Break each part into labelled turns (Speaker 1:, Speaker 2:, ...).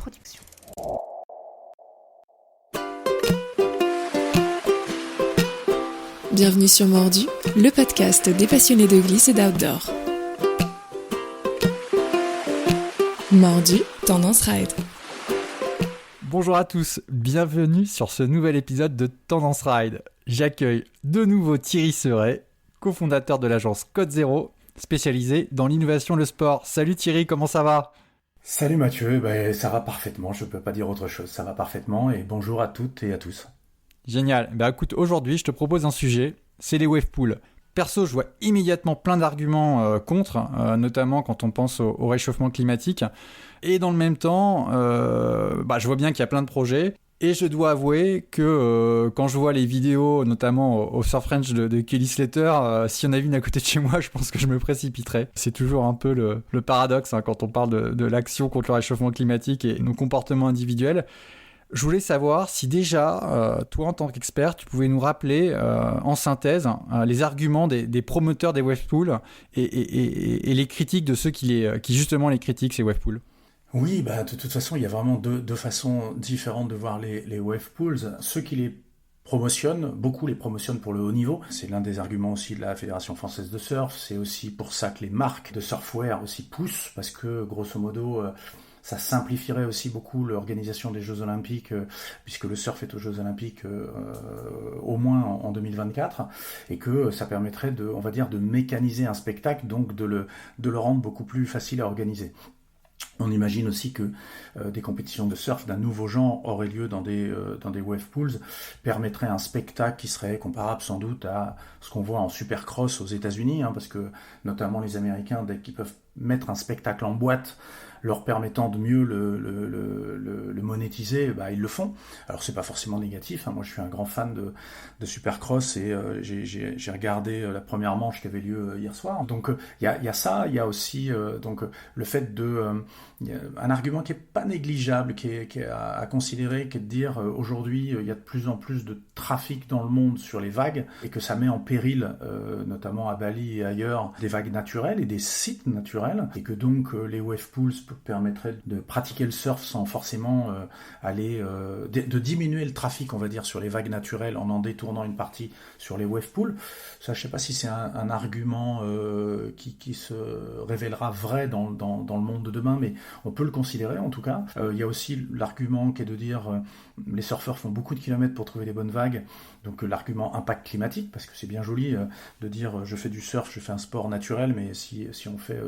Speaker 1: production.
Speaker 2: Bienvenue sur Mordu, le podcast des passionnés de glisse et d'outdoor. Mordu, Tendance Ride.
Speaker 3: Bonjour à tous, bienvenue sur ce nouvel épisode de Tendance Ride. J'accueille de nouveau Thierry Seret, cofondateur de l'agence Code Zéro, spécialisée dans l'innovation et le sport. Salut Thierry, comment ça va ?
Speaker 4: Salut Mathieu, ça va parfaitement, je peux pas dire autre chose, ça va parfaitement et bonjour à toutes et à tous.
Speaker 3: Génial, écoute, aujourd'hui je te propose un sujet, c'est les wave pools. Perso, je vois immédiatement plein d'arguments contre, notamment quand on pense au réchauffement climatique. Et dans le même temps, je vois bien qu'il y a plein de projets. Et je dois avouer que quand je vois les vidéos, notamment au Surf Ranch de Kelly Slater, s'il y en avait une à côté de chez moi, je pense que je me précipiterais. C'est toujours un peu le paradoxe quand on parle de l'action contre le réchauffement climatique et nos comportements individuels. Je voulais savoir si déjà, toi en tant qu'expert, tu pouvais nous rappeler en synthèse les arguments des promoteurs des wave pools et les critiques de ceux qui justement les critiquent, ces wave pools.
Speaker 4: Oui, de toute façon, il y a vraiment deux façons différentes de voir les wave pools. Ceux qui les promotionnent, beaucoup les promotionnent pour le haut niveau. C'est l'un des arguments aussi de la Fédération française de surf. C'est aussi pour ça que les marques de surfwear aussi poussent, parce que grosso modo, ça simplifierait aussi beaucoup l'organisation des Jeux Olympiques, puisque le surf est aux Jeux Olympiques au moins en 2024, et que ça permettrait de mécaniser un spectacle, donc de le rendre beaucoup plus facile à organiser. On imagine aussi que des compétitions de surf d'un nouveau genre auraient lieu dans des wave pools, permettraient un spectacle qui serait comparable sans doute à ce qu'on voit en supercross aux États-Unis, parce que notamment les Américains, dès qu'ils peuvent mettre un spectacle en boîte, leur permettant de mieux le monétiser, ils le font. Alors c'est pas forcément négatif, moi je suis un grand fan de Supercross et j'ai regardé la première manche qui avait lieu hier soir. Donc il y a ça, il y a aussi le fait un argument qui est pas négligeable, qui est à considérer, qui est de dire aujourd'hui il y a de plus en plus de trafic dans le monde sur les vagues et que ça met en péril, notamment à Bali et ailleurs, des vagues naturelles et des sites naturels, et que donc les wave pools permettraient de pratiquer le surf sans forcément de diminuer le trafic, on va dire, sur les vagues naturelles en détournant une partie sur les wave pools. Ça, je sais pas si c'est un argument qui se révélera vrai dans le monde de demain, mais on peut le considérer en tout cas. Il y a aussi l'argument qui est de dire les surfeurs font beaucoup de kilomètres pour trouver des bonnes vagues, donc l'argument impact climatique, parce que c'est bien joli de dire je fais du surf, je fais un sport naturel, mais si on fait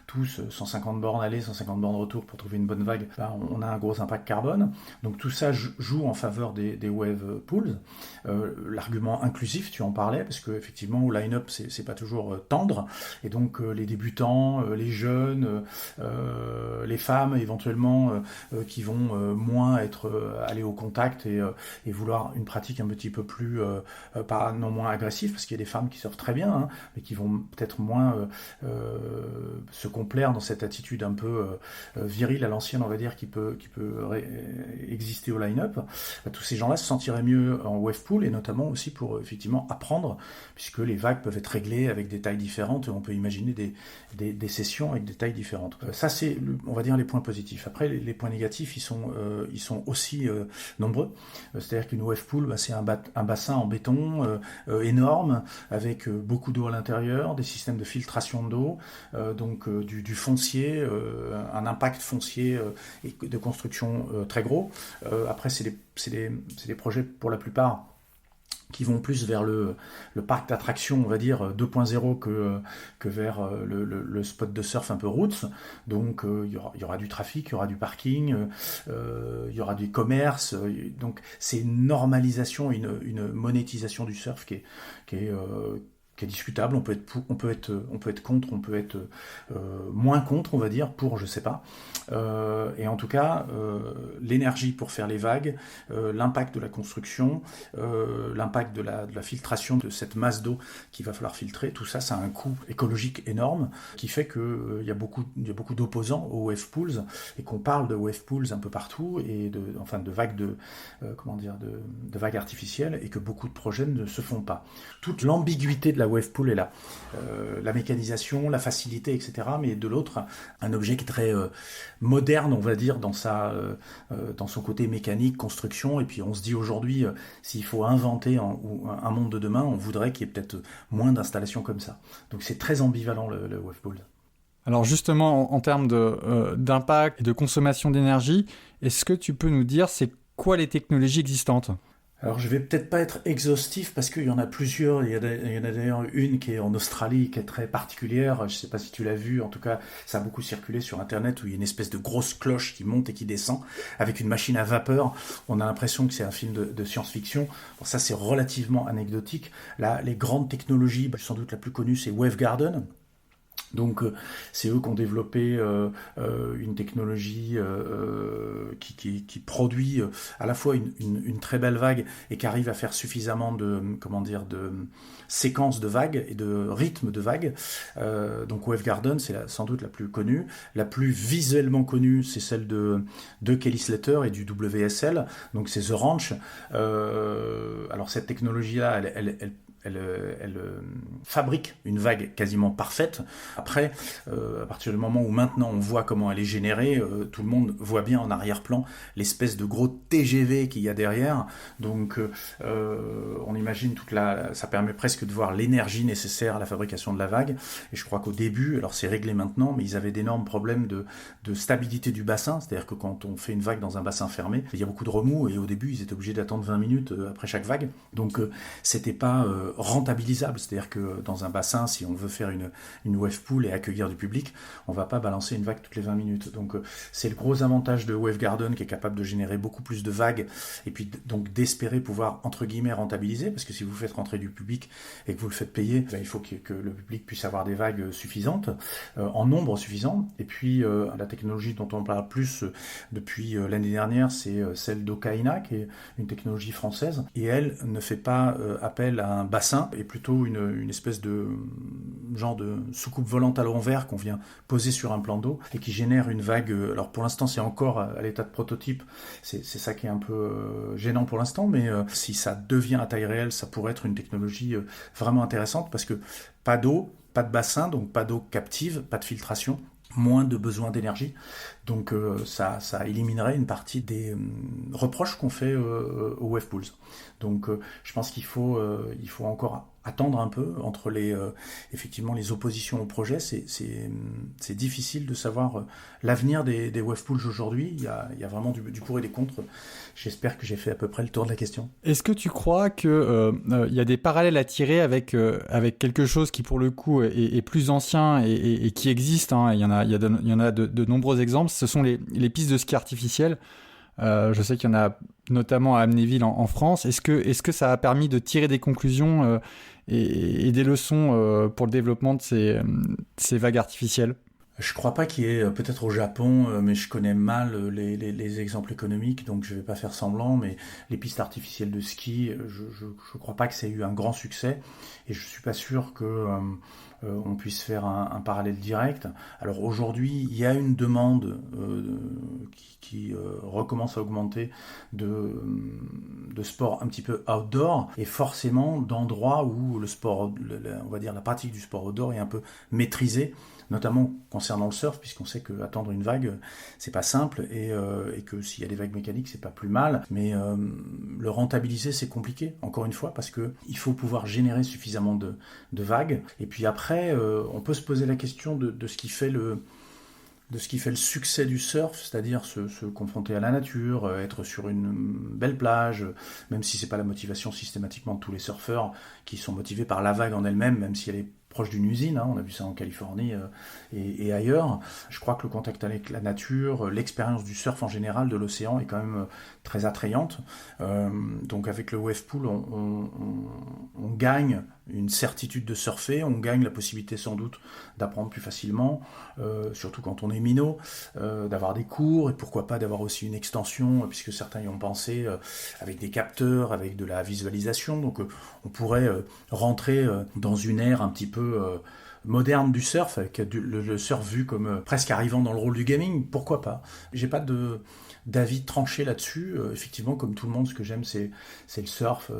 Speaker 4: tous 150 bornes aller, 150 bornes retour pour trouver une bonne vague, on a un gros impact carbone. Donc tout ça joue en faveur des wave pools. L'argument inclusif, tu en parlais, parce que effectivement au line-up c'est pas toujours tendre, et donc les débutants, les jeunes, les femmes éventuellement qui vont moins aller au contact et vouloir une pratique un petit peu plus non moins agressive, parce qu'il y a des femmes qui surfent très bien, mais qui vont peut-être moins se complaire dans cette attitude un peu virile à l'ancienne, on va dire, qui peut exister au line-up. Tous ces gens-là se sentiraient mieux en wave pool, et notamment aussi pour effectivement apprendre, puisque les vagues peuvent être réglées avec des tailles différentes, et on peut imaginer des sessions avec des tailles différentes. Ça, c'est, on va dire, les points positifs. Après, les points négatifs, ils sont aussi nombreux. C'est-à-dire qu'une wave pool, c'est un bassin en béton énorme, avec beaucoup d'eau à l'intérieur, des systèmes de filtration d'eau, donc du foncier, un impact foncier et de construction très gros. Après, c'est des projets pour la plupart qui vont plus vers le parc d'attractions, on va dire 2.0 que vers le spot de surf un peu roots. Donc il y aura du trafic, il y aura du parking, il y aura du commerce. Donc c'est une normalisation, une monétisation du surf qui est discutable. On peut être contre, on peut être moins contre, on va dire, pour je sais pas. Et en tout cas, l'énergie pour faire les vagues, l'impact de la construction, l'impact de la filtration de cette masse d'eau qu'il va falloir filtrer, tout ça, ça a un coût écologique énorme qui fait que il y a beaucoup d'opposants aux wave pools et qu'on parle de wave pools un peu partout et de vagues de vagues artificielles, et que beaucoup de projets ne se font pas. Toute l'ambiguïté de la la wave pool est là. La mécanisation, la facilité, etc. Mais de l'autre, un objet qui est très moderne, on va dire, dans son côté mécanique, construction. Et puis on se dit aujourd'hui, s'il faut inventer un monde de demain, on voudrait qu'il y ait peut-être moins d'installations comme ça. Donc c'est très ambivalent le wave pool.
Speaker 3: Alors justement, en termes d'impact et de consommation d'énergie, est-ce que tu peux nous dire c'est quoi les technologies existantes ?
Speaker 4: Alors je vais peut-être pas être exhaustif parce qu'il y en a plusieurs, il y en a d'ailleurs une qui est en Australie qui est très particulière, je sais pas si tu l'as vu, en tout cas ça a beaucoup circulé sur internet où il y a une espèce de grosse cloche qui monte et qui descend avec une machine à vapeur, on a l'impression que c'est un film de science-fiction, bon, ça c'est relativement anecdotique. Là les grandes technologies, sans doute la plus connue c'est Wavegarden. Donc c'est eux qui ont développé une technologie qui produit à la fois une très belle vague et qui arrive à faire suffisamment de séquences de vagues et de rythmes de vagues. Donc Wavegarden, c'est sans doute la plus connue. La plus visuellement connue, c'est celle de Kelly Slater et du WSL. Donc c'est The Ranch. Alors cette technologie-là, elle fabrique une vague quasiment parfaite. Après, à partir du moment où maintenant on voit comment elle est générée, tout le monde voit bien en arrière-plan l'espèce de gros TGV qu'il y a derrière. Donc on imagine ça permet presque de voir l'énergie nécessaire à la fabrication de la vague. Et je crois qu'au début, alors c'est réglé maintenant, mais ils avaient d'énormes problèmes de stabilité du bassin. C'est-à-dire que quand on fait une vague dans un bassin fermé, il y a beaucoup de remous et au début ils étaient obligés d'attendre 20 minutes après chaque vague. Donc c'était pas rentabilisable, c'est-à-dire que dans un bassin, si on veut faire une wave pool et accueillir du public, on va pas balancer une vague toutes les 20 minutes. Donc c'est le gros avantage de Wavegarden qui est capable de générer beaucoup plus de vagues et puis donc d'espérer pouvoir entre guillemets rentabiliser, parce que si vous faites rentrer du public et que vous le faites payer, il faut que le public puisse avoir des vagues suffisantes, en nombre suffisant. Et puis la technologie dont on parle plus depuis l'année dernière, c'est celle d'Okaina, qui est une technologie française, et elle ne fait pas appel à un bassin, et plutôt une espèce de genre de soucoupe volante à l'envers qu'on vient poser sur un plan d'eau et qui génère une vague. Alors pour l'instant c'est encore à l'état de prototype, c'est ça qui est un peu gênant pour l'instant, mais si ça devient à taille réelle, ça pourrait être une technologie vraiment intéressante, parce que pas d'eau, pas de bassin, donc pas d'eau captive, pas de filtration, moins de besoin d'énergie. Donc ça éliminerait une partie des reproches qu'on fait aux wave pools. Donc je pense qu'il faut encore attendre un peu entre effectivement les oppositions au projet. C'est difficile de savoir l'avenir des wave pools aujourd'hui. Il y a vraiment du pour et des contre. J'espère que j'ai fait à peu près le tour de la question.
Speaker 3: Est-ce que tu crois que y a des parallèles à tirer avec quelque chose qui pour le coup est plus ancien et qui existe, hein, il y en a de nombreux exemples, ce sont les pistes de ski artificielles. Je sais qu'il y en a notamment à Amnéville en France. Est-ce que ça a permis de tirer des conclusions et des leçons pour le développement de ces vagues artificielles ?
Speaker 4: Je crois pas qu'il y ait, peut-être au Japon, mais je connais mal les exemples économiques, donc je vais pas faire semblant, mais les pistes artificielles de ski, je crois pas que ça ait eu un grand succès, et je suis pas sûr que on puisse faire un parallèle direct. Alors aujourd'hui, il y a une demande qui recommence à augmenter de sport un petit peu outdoor, et forcément d'endroits où le sport, on va dire la pratique du sport outdoor est un peu maîtrisée, notamment concernant le surf, puisqu'on sait qu'attendre une vague, c'est pas simple, et que s'il y a des vagues mécaniques, c'est pas plus mal, mais le rentabiliser, c'est compliqué, encore une fois, parce que il faut pouvoir générer suffisamment de vagues, et puis après, on peut se poser la question de ce qui fait le succès du surf, c'est-à-dire se confronter à la nature, être sur une belle plage, même si c'est pas la motivation systématiquement de tous les surfeurs qui sont motivés par la vague en elle-même, même si elle est proche d'une usine, hein, on a vu ça en Californie et ailleurs. Je crois que le contact avec la nature, l'expérience du surf en général, de l'océan, est quand même très attrayante. Donc avec le wave pool, on gagne une certitude de surfer, on gagne la possibilité sans doute d'apprendre plus facilement, surtout quand on est minot, d'avoir des cours, et pourquoi pas d'avoir aussi une extension, puisque certains y ont pensé, avec des capteurs, avec de la visualisation. Donc on pourrait rentrer dans une ère un petit peu moderne du surf, avec le surf vu comme presque arrivant dans le rôle du gaming, pourquoi pas? J'ai pas d'avis tranché là-dessus. Effectivement, comme tout le monde, ce que j'aime, c'est le surf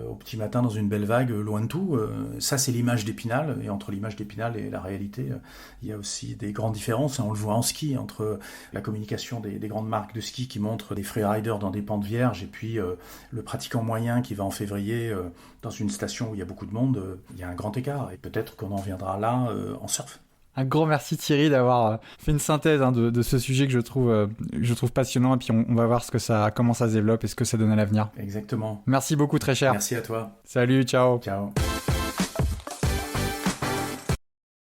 Speaker 4: au petit matin dans une belle vague, loin de tout. Ça, c'est l'image d'Épinal, et entre l'image d'Épinal et la réalité, il y a aussi des grandes différences. On le voit en ski, entre la communication des grandes marques de ski qui montrent des freeriders dans des pentes vierges, et puis le pratiquant moyen qui va en février dans une station où il y a beaucoup de monde. Il y a un grand écart, et peut-être qu'on en viendra là en surf.
Speaker 3: Un grand merci Thierry d'avoir fait une synthèse de ce sujet que je trouve passionnant, et puis on va voir comment ça se développe et ce que ça donne à l'avenir.
Speaker 4: Exactement.
Speaker 3: Merci beaucoup, très cher.
Speaker 4: Merci à toi.
Speaker 3: Salut, ciao.
Speaker 4: Ciao.